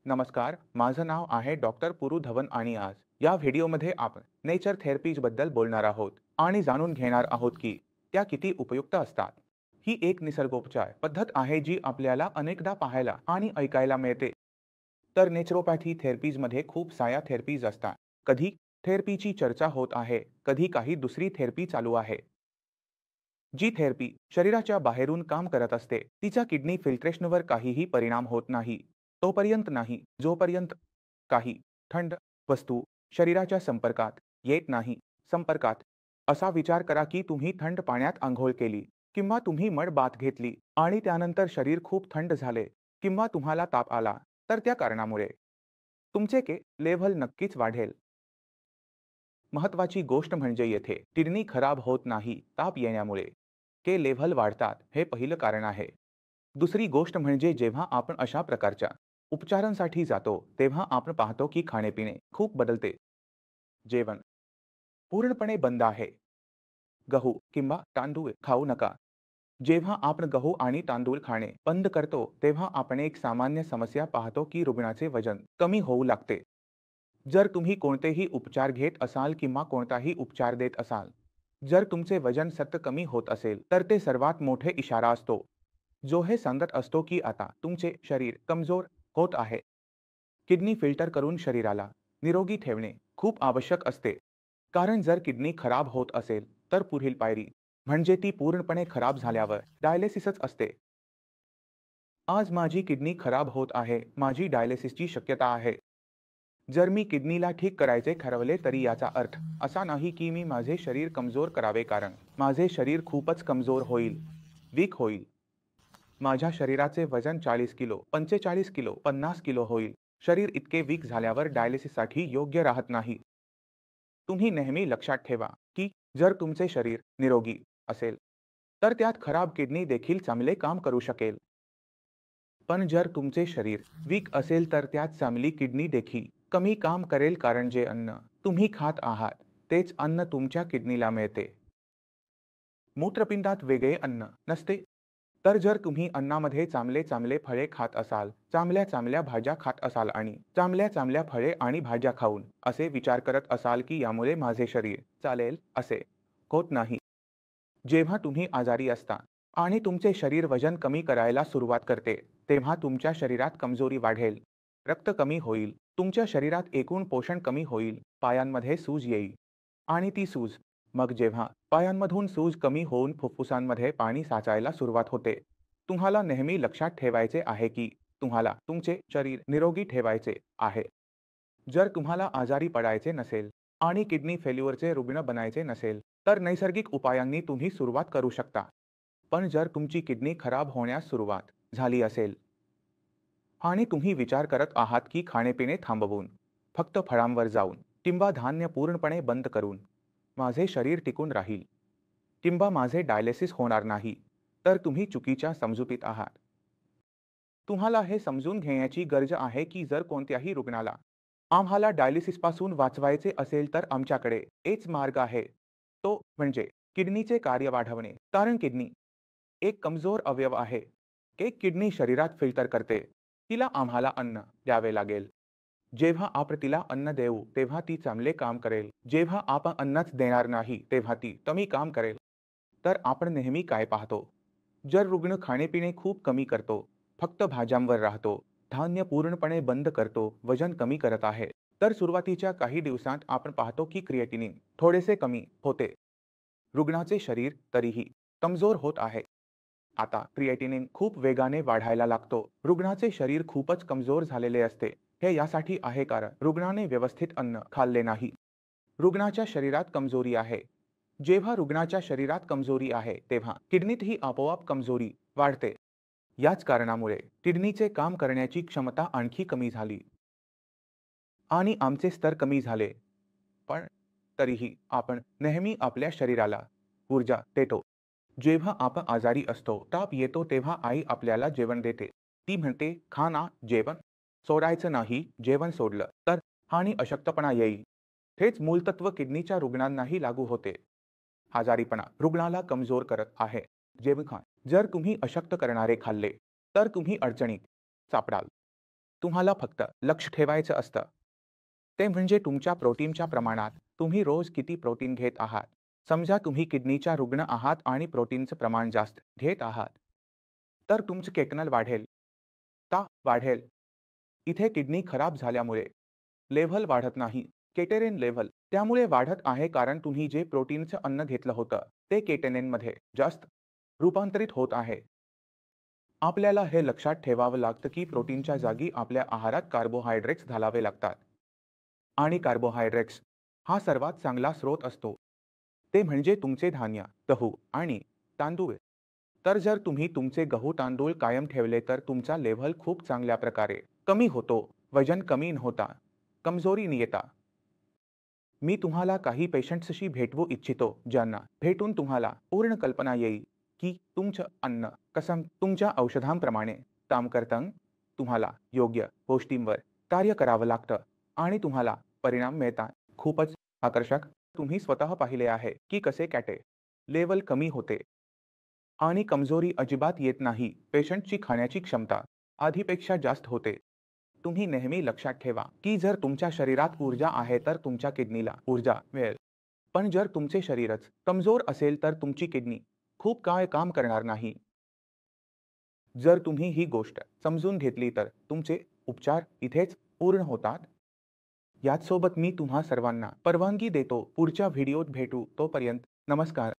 नमस्कार, माझं नाव आहे डॉक्टर पुरू धवन आणि आज या व्हिडिओमध्ये आपण नेचर थेरपीज बद्दल बोलणार आहोत आणि जाणून घेणार आहोत की त्या किती उपयुक्त असतात. ही एक निसर्गोपचार पद्धत आहे जी आपल्याला अनेकदा पाहायला आणि ऐकायला मिळते. तर नेचरोपॅथी थेरपीजमध्ये खूप साऱ्या थेरपीज असतात. कधी थेरपीची चर्चा होत आहे, कधी काही दुसरी थेरपी चालू आहे. जी थेरपी शरीराच्या बाहेरून काम करत असते तिच्या किडनी फिल्ट्रेशनवर काहीही परिणाम होत नाही. तोपर्यंत नाही जोपर्यंत काही थंड वस्तू शरीराच्या संपर्कात येत नाही. संपर्कात असा विचार करा की तुम्ही थंड पाण्यात आंघोळ केली किंवा तुम्ही मड बाथ घेतली आणि त्यानंतर शरीर खूप थंड झाले किंवा तुम्हाला ताप आला, तर त्या कारणामुळे तुमचे के लेव्हल नक्कीच वाढेल. महत्वाची गोष्ट म्हणजे येथे किडनी खराब होत नाही ताप येण्यामुळे. के लेव्हल वाढतात हे पहिलं कारण आहे. दुसरी गोष्ट म्हणजे जेव्हा आपण अशा प्रकारच्या उपचारांसाठी जातो तेव्हा आपण पाहतो की खाणेपिणे खूप बदलते. जेवण पूर्णपणे बंद आहे. गहू किंवा तांदूळ खाऊ नका. जेव्हा आपण गहू आणि तांदूळ खाणे बंद करतो तेव्हा आपण एक सामान्य समस्या पाहतो की रुग्णाचे वजन कमी होऊ लागते. जर तुम्ही कोणतेही उपचार घेत असाल किंवा कोणताही उपचार देत असाल, जर तुमचे वजन सतत कमी होत असेल तर ते सर्वात मोठे इशारा असतो, जो हे सांगत असतो की आता तुमचे शरीर कमजोर होत आहे. किडनी फिल्टर करून शरीराला निरोगी ठेवणे खूप आवश्यक असते. कारण जर किडनी खराब होत असेल तर पुढील पायरी म्हणजे ती पूर्णपणे खराब झाल्यावर डायलिसिसच असते. आज माझी किडनी खराब होत आहे, माझी डायलिसिसची शक्यता आहे. जर मी किडनीला ठीक करायचे ठरवले तरी याचा अर्थ असा नाही की मी माझे शरीर कमजोर करावे, कारण माझे शरीर खूपच कमजोर होईल, वीक होईल. माझ्या शरीराचे वजन 40 किलो, 45 किलो, 50 किलो होईल. शरीर इतके वीक झाल्यावर डायलिसिससाठी योग्य राहत नाही. तुम्ही नेहमी लक्षात ठेवा की जर तुमचे शरीर निरोगी असेल तर त्यात खराब किडनी देखील चांगले काम करू शकेल. पण जर तुमचे शरीर वीक असेल तर त्यात चांगली किडनी देखील कमी काम करेल, कारण जे अन्न तुम्ही खात आहात तेच अन्न तुमच्या किडनीला मिळते. मूत्रपिंडात वेगळे अन्न नसते. तर जर तुम्ही अन्नामध्ये चांगले चांगले फळे खात असाल, चांगल्या चांगल्या भाज्या खात असाल आणि चांगल्या चांगल्या फळे आणि भाज्या खाऊन असे विचार करत असाल की यामुळे माझे शरीर चालेल, असे होत नाही. जेव्हा तुम्ही आजारी असता आणि तुमचे शरीर वजन कमी करायला सुरुवात करते, तेव्हा तुमच्या शरीरात कमजोरी वाढेल, रक्त कमी होईल, तुमच्या शरीरात एकूण पोषण कमी होईल, पायांमध्ये सूज येईल आणि ती सूज, मग जेव्हा पायांमधून सूज कमी होऊन फुफ्फुसांमध्ये पाणी साचायला सुरुवात होते. तुम्हाला नेहमी लक्षात ठेवायचे आहे की तुम्हाला तुमचे शरीर निरोगी ठेवायचे आहे. जर तुम्हाला आजारी पडायचे नसेल आणि किडनी फेल्युअरचे रुग्ण बनायचे नसेल तर नैसर्गिक उपायांनी तुम्ही सुरुवात करू शकता. पण जर तुमची किडनी खराब होण्यास सुरुवात झाली असेल आणि तुम्ही विचार करत आहात की खाणेपिणे थांबवून, फक्त फळांवर जाऊन किंवा धान्य पूर्णपणे बंद करून माझे शरीर टिकून राहील किंवा माझे डायलिसिस होणार नाही, तर तुम्ही चुकीच्या समजुतीत आहात. तुम्हाला हे समजून घेण्याची गरज आहे की जर कोणत्याही रुग्णाला आम्हाला डायलिसिसपासून वाचवायचे असेल तर आमच्याकडे एकच मार्ग आहे, तो म्हणजे किडनीचे कार्य वाढवणे. कारण किडनी एक कमजोर अवयव आहे. एक किडनी शरीरात फिल्टर करते. तिला आम्हाला अन्न द्यावे लागेल. जेव्हा आपण तिला अन्न देऊ तेव्हा ती चांगले काम करेल. जेव्हा आपण अन्नच देणार नाही तेव्हा ती कमी काम करेल. तर आपण नेहमी काय पाहतो? जर रुग्ण खाणेपिणे खूप कमी करतो, फक्त भाज्यांवर राहतो, धान्य पूर्णपणे बंद करतो, वजन कमी करत आहे, तर सुरुवातीच्या काही दिवसांत आपण पाहतो की क्रिएटिनिन थोडेसे कमी होते. रुग्णाचे शरीर तरीही कमजोर होत आहे. आता क्रिएटिनिन खूप वेगाने वाढायला लागतो. रुग्णाचे शरीर खूपच कमजोर झालेले असते. हे यासाठी आहे कारण रुग्णाने व्यवस्थित अन्न खाल्ले नाही. रुग्णाच्या शरीरात कमजोरी आहे. जेव्हा रुग्णाच्या शरीरात कमजोरी आहे तेव्हा किडनीतही आपोआप कमजोरी वाढते. याच कारणामुळे किडनीचे काम करण्याची क्षमता आणखी कमी झाली आणि आमचे स्तर कमी झाले. पण तरीही आपण नेहमी आपल्या शरीराला ऊर्जा देतो. जेव्हा आपण आजारी असतो, ताप येतो तेव्हा आई आपल्याला जेवण देते. ती म्हणते, "खा ना जेवण. सोडायचं नाही, जेवण सोडलं तर आणि अशक्तपणा येईल." हेच मूलतत्व किडनीच्या रुग्णांनाही लागू होते. आजारीपणा रुग्णाला कमजोर करत आहे. जेवण खा. जर तुम्ही अशक्त करणारे खाल्ले, तर तुम्ही अडचणीत सापडाल. तुम्हाला फक्त लक्ष ठेवायचं असतं. ते म्हणजे तुमच्या प्रोटीनच्या प्रमाणात. तुम्ही रोज किती प्रोटीन घेत आहात. समजा तुम्ही किडनीच्या रुग्ण आहात आणि प्रोटीनचं प्रमाण जास्त घेत आहात. तर तुमचं केटनल वाढेल. वाढेल. इथे किडनी खराब झाल्यामुळे लेव्हल वाढत नाही. केटेरिन लेव्हल त्यामुळे वाढत आहे कारण तुम्ही जे प्रोटीनचं अन्न घेतलं होतं, ते केटेनिनमध्ये जास्त रूपांतरित होत आहे. आपल्याला हे लक्षात ठेवावं लागतं की प्रोटीनच्या जागी आपल्या आहारात कार्बोहायड्रेट्स घालावे लागतात. आणि कार्बोहायड्रेट्स हा सर्वात चांगला स्रोत असतो. ते म्हणजे तुमचे धान्य, गहू आणि तांदूळ. तर जर तुम्ही तुमचे गहू तांदूळ कायम ठेवले तर तुमचा लेव्हल खूप चांगल्या प्रकारे कमी होतो. वजन कमी न होता कमजोरी न येता. मी तुम्हाला काही पेशंट्सशी भेटवू इच्छितो ज्यांना भेटून तुम्हाला पूर्ण कल्पना येईल की तुमचं अन्न कसं तुमच्या औषधांप्रमाणे काम करतं. तुम्हाला योग्य गोष्टींवर कार्य करावं लागतं आणि तुम्हाला परिणाम मिळतात. खूपच आकर्षक. तुम्ही स्वतः पाहिले आहे की कसे कॅटे लेवल कमी होते आणि कमजोरी अजिबात येत नाही. पेशंटची खाण्याची क्षमता आधीपेक्षा जास्त होते. तुम्ही नेहमी लक्षात ठेवा की जर तुमच्या शरीरात ऊर्जा आहे तर तुमच्या किडनीला ऊर्जा मिळेल. पण जर तुमचे शरीरच कमजोर असेल तर तुमची किडनी खूप काळ काम करणार नाही. जर तुम्ही ही गोष्ट समजून घेतली तर तुमचे उपचार इथेच पूर्ण होतात. याचसोबत मी तुम्हा सर्वांना परवानगी देतो पुढच्या व्हिडिओत भेटू. तोपर्यंत नमस्कार.